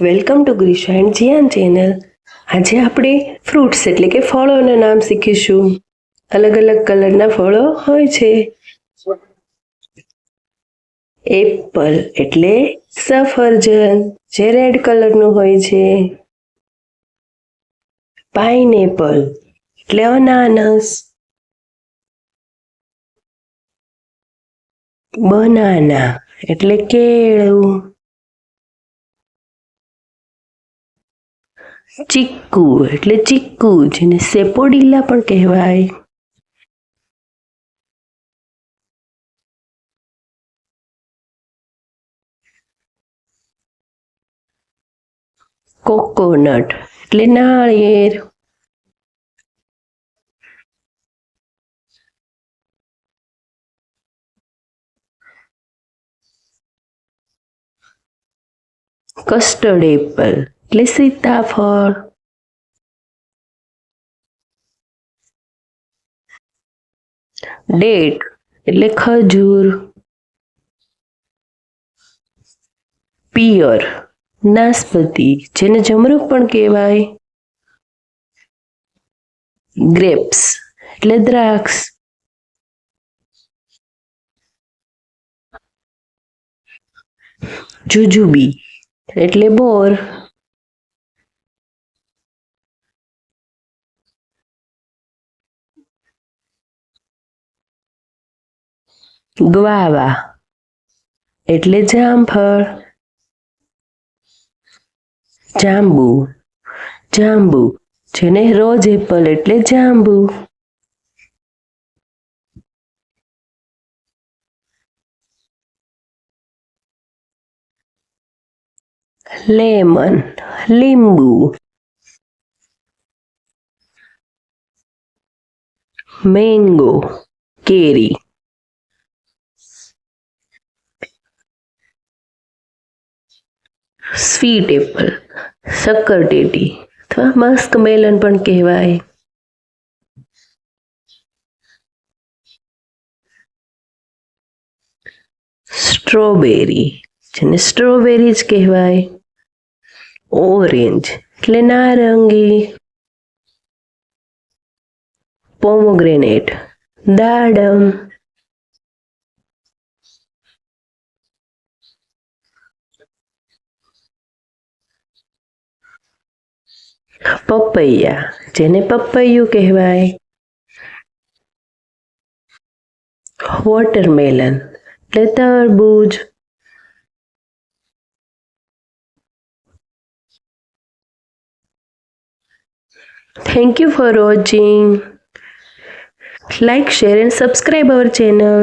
Welcome to Grisha and Jiyan channel. આજે આપણે fruits એટલે કે ફળોના નામ શીખીશું. અલગ અલગ કલરના ફળો હોય છે. એપલ એટલે સફરજન, જે રેડ કલરનું હોય છે. પાઇનેપલ એટલે અનાનસ. બનાના એટલે કેળું. ચીકુ એટલે ચીકુ, જેને સેપોડીલા પણ કહેવાય. કોકોનટ એટલે નાળિયેર. કસ્ટર્ડ એપલ એટલે સીતાફળ. ડેટ એટલે ખજૂર. પિયર નાશપતી, જેને જમરૂખ પણ કહેવાય. ગ્રેપ્સ એટલે દ્રાક્ષ. જુજુબી એટલે બોર. ગ્વાવા એટલે જામફળ. જાંબુ, જેને રોઝ એપલ એટલે જાંબુ. લેમન લીંબુ. મેંગો કેરી. સ્વીટ એપલ શક્કરટેટી અથવા મસ્ક મેલન પણ કહેવાય. સ્ટ્રોબેરી, જેને સ્ટ્રોબેરી જ કહેવાય. ઓરેન્જ એટલે નારંગી. પોમોગ્રેનેટ દાડમ. પપૈયા, જેને પપૈયું કહેવાય. વોટરમેલન એટલે તરબૂચ. Thank you for watching. Like, share and subscribe our channel.